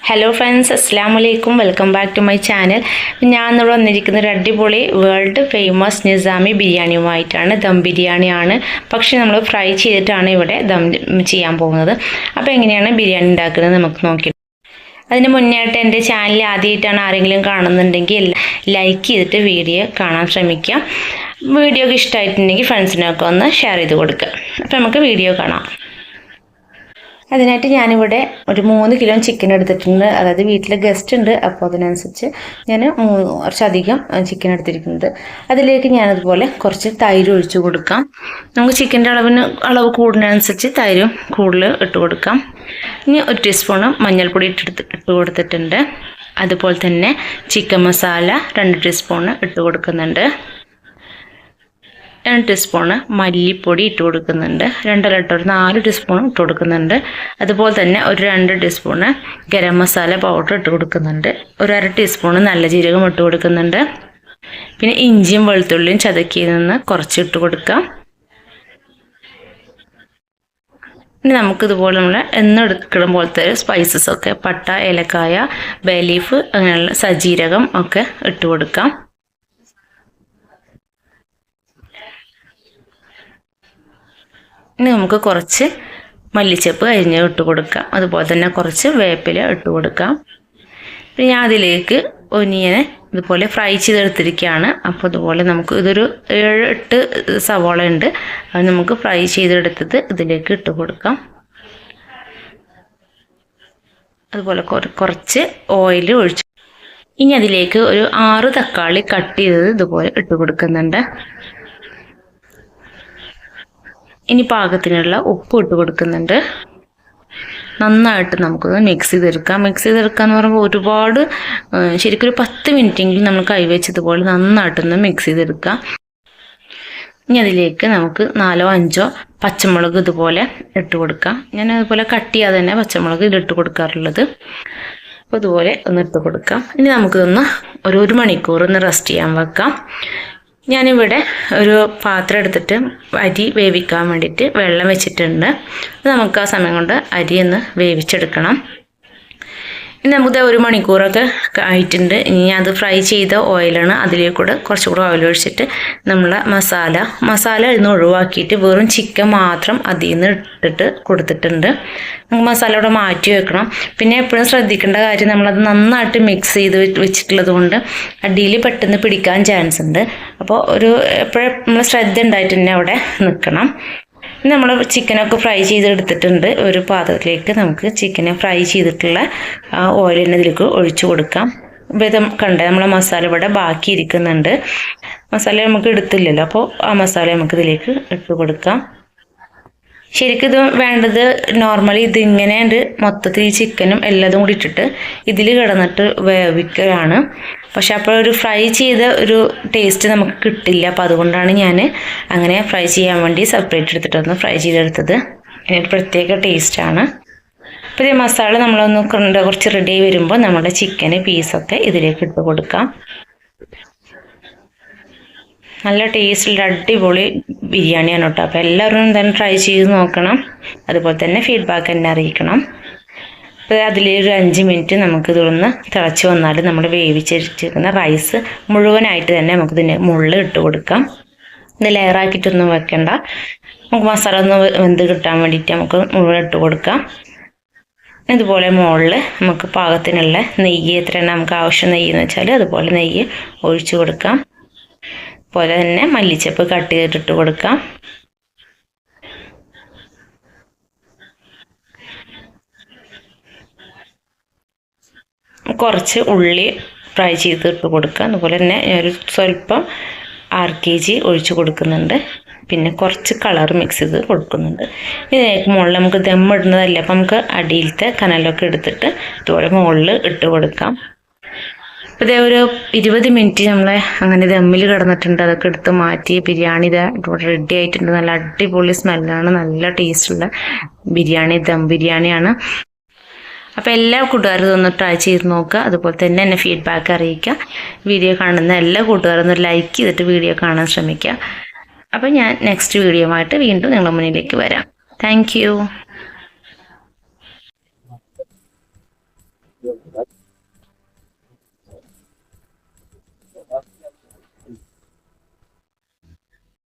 Hello friends, അസ്സലാമു അലൈക്കും. Welcome back to my channel. ഞാൻ ഇവിടെ വന്നിരിക്കുന്ന ഒരു അടിപൊളി വേൾഡ് ഫേമസ് നിസാമി ബിരിയാണിയുമായിട്ടാണ്. ദം ബിരിയാണിയാണ്, പക്ഷേ നമ്മൾ ഫ്രൈ ചെയ്തിട്ടാണ് ഇവിടെ ദം ചെയ്യാൻ പോകുന്നത്. അപ്പോൾ എങ്ങനെയാണ് ബിരിയാണി ഉണ്ടാക്കുന്നത് നമുക്ക് നോക്കി. അതിന് മുന്നേയായിട്ട് എൻ്റെ ചാനൽ ആദ്യമായിട്ടാണ് ആരെങ്കിലും കാണുന്നുണ്ടെങ്കിൽ ലൈക്ക് ചെയ്തിട്ട് വീഡിയോ കാണാൻ ശ്രമിക്കുക. വീഡിയോ ഇഷ്ടമായിട്ടുണ്ടെങ്കിൽ ഫ്രണ്ട്സിനൊക്കെ ഒന്ന് ഷെയർ ചെയ്ത് കൊടുക്കുക. അപ്പോൾ നമുക്ക് വീഡിയോ കാണാം. അതിനായിട്ട് ഞാനിവിടെ ഒരു 3 കിലോ ചിക്കൻ എടുത്തിട്ടുണ്ട്. അതായത് വീട്ടിൽ ഗസ്റ്റ് ഉണ്ട്, അപ്പോൾ അതിനനുസരിച്ച് ഞാൻ കുറച്ചധികം ചിക്കൻ എടുത്തിരിക്കുന്നത്. അതിലേക്ക് ഞാനതുപോലെ കുറച്ച് തൈര് ഒഴിച്ച് കൊടുക്കാം. നമുക്ക് ചിക്കൻ്റെ അളവ് കൂടുന്നതനുസരിച്ച് തൈരും കൂടുതൽ ഇട്ട് കൊടുക്കാം. ഇനി 1 ടീസ്പൂണ് മഞ്ഞൾപ്പൊടി ഇട്ട് കൊടുത്തിട്ടുണ്ട്. അതുപോലെ തന്നെ ചിക്കൻ മസാല 2 ടീസ്പൂണ് ഇട്ട് കൊടുക്കുന്നുണ്ട്. 2 ടീസ്പൂണ് മല്ലിപ്പൊടി ഇട്ട് കൊടുക്കുന്നുണ്ട്. 4 ടീസ്പൂൺ ഇട്ട് കൊടുക്കുന്നുണ്ട്. അതുപോലെ തന്നെ ഒരു 2 ടീസ്പൂണ് ഗരം മസാല പൗഡർ ഇട്ട് കൊടുക്കുന്നുണ്ട്. ഒരു 1/2 ടീസ്പൂണ് നല്ല ജീരകം ഇട്ട് കൊടുക്കുന്നുണ്ട്. പിന്നെ ഇഞ്ചിയും വെളുത്തുള്ളിയും ചതക്കിയിൽ നിന്ന് കുറച്ച് ഇട്ട് കൊടുക്കാം. ഇനി നമുക്കിതുപോലെ നമ്മൾ എന്നെടുക്കണം പോലത്തെ സ്പൈസസ് ഒക്കെ പട്ട, ഏലക്കായ, ബേ ലീഫ്, അങ്ങനെയുള്ള സജീരകം ഒക്കെ ഇട്ട് കൊടുക്കാം. ഇനി നമുക്ക് കുറച്ച് മല്ലിച്ചപ്പ് അരിഞ്ഞ് ഇട്ട് കൊടുക്കാം. അതുപോലെ തന്നെ കുറച്ച് വേപ്പില ഇട്ട് കൊടുക്കാം. പിന്നെ ഞാൻ അതിലേക്ക് ഒനിയനെ ഇതുപോലെ ഫ്രൈ ചെയ്തെടുത്തിരിക്കുകയാണ്. അപ്പോൾ ഇതുപോലെ നമുക്ക് ഇതൊരു 7-8 സവാള ഉണ്ട്, അത് നമുക്ക് ഫ്രൈ ചെയ്തെടുത്തത് ഇതിലേക്ക് ഇട്ട് കൊടുക്കാം. അതുപോലെ കുറച്ച് ഓയിൽ ഒഴിച്ചു. ഇനി അതിലേക്ക് ഒരു 6 തക്കാളി കട്ട് ചെയ്തത് ഇതുപോലെ ഇട്ട് കൊടുക്കുന്നുണ്ട്. ഇനി പാകത്തിനുള്ള ഉപ്പ് ഇട്ട് കൊടുക്കുന്നുണ്ട്. നന്നായിട്ട് നമുക്കൊന്ന് മിക്സ് ചെയ്തെടുക്കാം. എന്ന് പറയുമ്പോൾ ഒരുപാട് ശരിക്കും ഒരു 10 മിനിറ്റെങ്കിലും നമ്മൾ കൈവച്ചതുപോലെ നന്നായിട്ടൊന്ന് മിക്സ് ചെയ്തെടുക്കാം. ഇനി അതിലേക്ക് നമുക്ക് 4-5 പച്ചമുളക് ഇതുപോലെ ഇട്ട് കൊടുക്കാം. ഞാൻ അതുപോലെ കട്ട് ചെയ്യാതെ തന്നെ പച്ചമുളക് ഇതിലിട്ട് കൊടുക്കാറുള്ളത്. അപ്പോൾ ഇതുപോലെ ഒന്ന് ഇട്ട് കൊടുക്കാം. ഇനി നമുക്കിതൊന്ന് ഒരു 1 മണിക്കൂർ ഒന്ന് റെസ്റ്റ് ചെയ്യാൻ വെക്കാം. ഞാനിവിടെ ഒരു പാത്രം എടുത്തിട്ട് അരി വേവിക്കാൻ വേണ്ടിയിട്ട് വെള്ളം വെച്ചിട്ടുണ്ട്. നമുക്ക് ആ സമയം കൊണ്ട് അരി ഒന്ന് വേവിച്ചെടുക്കണം. ഇനി നമുക്ക് 1 മണിക്കൂറൊക്കെ ആയിട്ടുണ്ട്. ഇനി അത് ഫ്രൈ ചെയ്ത ഓയിലാണ്. അതിലേക്കൂടെ കുറച്ചുകൂടെ ഓയിൽ ഒഴിച്ചിട്ട് നമ്മൾ മസാല ഇന്ന് ഒഴിവാക്കിയിട്ട് വെറും ചിക്കൻ മാത്രം അതിൽ നിന്ന് ഇട്ടിട്ട് കൊടുത്തിട്ടുണ്ട്. നമുക്ക് മസാല ഇവിടെ മാറ്റി വെക്കണം. പിന്നെ എപ്പോഴും ശ്രദ്ധിക്കേണ്ട കാര്യം, നമ്മളത് നന്നായിട്ട് മിക്സ് ചെയ്ത് വെച്ചിട്ടുള്ളത് കൊണ്ട് അടിയിൽ പെട്ടെന്ന് പിടിക്കാൻ ചാൻസ് ഉണ്ട്. അപ്പോൾ എപ്പോഴും നമ്മൾ ശ്രദ്ധ ഉണ്ടായിട്ട് തന്നെ അവിടെ നിൽക്കണം. നമ്മൾ ചിക്കനൊക്കെ ഫ്രൈ ചെയ്തെടുത്തിട്ടുണ്ട്. ഒരു പാത്രത്തിലേക്ക് നമുക്ക് ചിക്കനെ ഫ്രൈ ചെയ്തിട്ടുള്ള ഓയിൽ തന്നെ ഇതിലേക്ക് ഒഴിച്ചു കൊടുക്കാം. ഇപ്പോൾ ഇത് കണ്ടേ, നമ്മളെ മസാല ഇവിടെ ബാക്കി ഇരിക്കുന്നുണ്ട്. മസാല നമുക്ക് എടുത്തില്ലല്ലോ, അപ്പോൾ ആ മസാല നമുക്ക് ഇതിലേക്ക് ഇട്ട് കൊടുക്കാം. ശരിക്കും ഇത് വേണ്ടത് നോർമലി ഇതിങ്ങനെ മൊത്തത്തിൽ ഈ ചിക്കനും എല്ലാതും കൂടി ഇട്ടിട്ട് ഇതിൽ കിടന്നിട്ട് വേവിക്കലാണ്. പക്ഷെ അപ്പോൾ ഒരു ഫ്രൈ ചെയ്ത ഒരു ടേസ്റ്റ് നമുക്ക് കിട്ടില്ല. അപ്പോൾ അതുകൊണ്ടാണ് ഞാൻ അങ്ങനെ ഫ്രൈ ചെയ്യാൻ വേണ്ടി സെപ്പറേറ്റ് എടുത്തിട്ടൊന്ന് ഫ്രൈ ചെയ്തെടുത്തത്. അതിനൊരു പ്രത്യേക ടേസ്റ്റാണ്. അപ്പോൾ ഈ മസാല നമ്മളൊന്ന് കുറച്ച് റെഡി ആയി വരുമ്പോൾ നമ്മുടെ ചിക്കന് പീസൊക്കെ ഇതിലേക്ക് ഇട്ട് കൊടുക്കാം. നല്ല ടേസ്റ്റുള്ള അടിപൊളി ബിരിയാണിയാണ് കേട്ടോ. അപ്പോൾ എല്ലാവരും തന്നെ ട്രൈ ചെയ്ത് നോക്കണം. അതുപോലെ തന്നെ ഫീഡ്ബാക്ക് എന്നെ അറിയിക്കണം. അപ്പോൾ അതിലൊരു 5 മിനിറ്റ് നമുക്കിതൊന്ന് തിളച്ച് വന്നാൽ നമ്മൾ വേവിച്ചിരിക്കുന്ന റൈസ് മുഴുവനായിട്ട് തന്നെ നമുക്കിതിൻ്റെ മുകളിൽ ഇട്ട് കൊടുക്കാം. ഇത് ലെയറാക്കിയിട്ടൊന്നും വെക്കണ്ട. നമുക്ക് മസാല ഒന്ന് വെന്ത് കിട്ടാൻ വേണ്ടിയിട്ട് നമുക്ക് മുഴുവൻ ഇട്ട് കൊടുക്കാം. ഇതുപോലെ മുകളിൽ നമുക്ക് പാകത്തിനുള്ള നെയ്യ്, എത്രയാണ് നമുക്ക് ആവശ്യം നെയ്യെന്ന് വെച്ചാൽ അതുപോലെ നെയ്യ് ഒഴിച്ചു കൊടുക്കാം. അതുപോലെ തന്നെ മല്ലിച്ചപ്പ് കട്ട് ചെയ്തിട്ട് കൊടുക്കാം. കുറച്ച് ഉള്ളി ഫ്രൈ ചെയ്തിട്ട് കൊടുക്കാം. അതുപോലെ തന്നെ ഒരു സ്വല്പം RKG ഒഴിച്ച് കൊടുക്കുന്നുണ്ട്. പിന്നെ കുറച്ച് കളർ മിക്സ് ചെയ്ത് കൊടുക്കുന്നുണ്ട്. ഇതിലേക്ക് മുകളിൽ നമുക്ക് ദം ഇടുന്നതല്ലേ, അപ്പം നമുക്ക് അടിയിലത്തെ കനലൊക്കെ എടുത്തിട്ട് ഇതുപോലെ മുകളിൽ ഇട്ട് കൊടുക്കാം. അപ്പോൾ ഇതേ ഒരു 20 മിനിറ്റ് നമ്മൾ അങ്ങനെ ദമ്മിൽ കിടന്നിട്ടുണ്ട്. അതൊക്കെ എടുത്ത് മാറ്റി ബിരിയാണി ഇവിടെ റെഡി ആയിട്ടുണ്ട്. നല്ല അടിപൊളി സ്മെല്ലാണ്, നല്ല ടേസ്റ്റുള്ള ബിരിയാണി, ദം ബിരിയാണിയാണ്. അപ്പോൾ എല്ലാ കൂട്ടുകാരും ഇതൊന്ന് ട്രൈ ചെയ്ത് നോക്കുക. അതുപോലെ തന്നെ എന്നെ ഫീഡ്ബാക്ക് അറിയിക്കുക. വീഡിയോ കാണുന്ന എല്ലാ കൂട്ടുകാരും ഒന്ന് ലൈക്ക് ചെയ്തിട്ട് വീഡിയോ കാണാൻ ശ്രമിക്കുക. അപ്പോൾ ഞാൻ നെക്സ്റ്റ് വീഡിയോ ആയിട്ട് വീണ്ടും നിങ്ങളുടെ മുന്നിലേക്ക് വരാം. താങ്ക്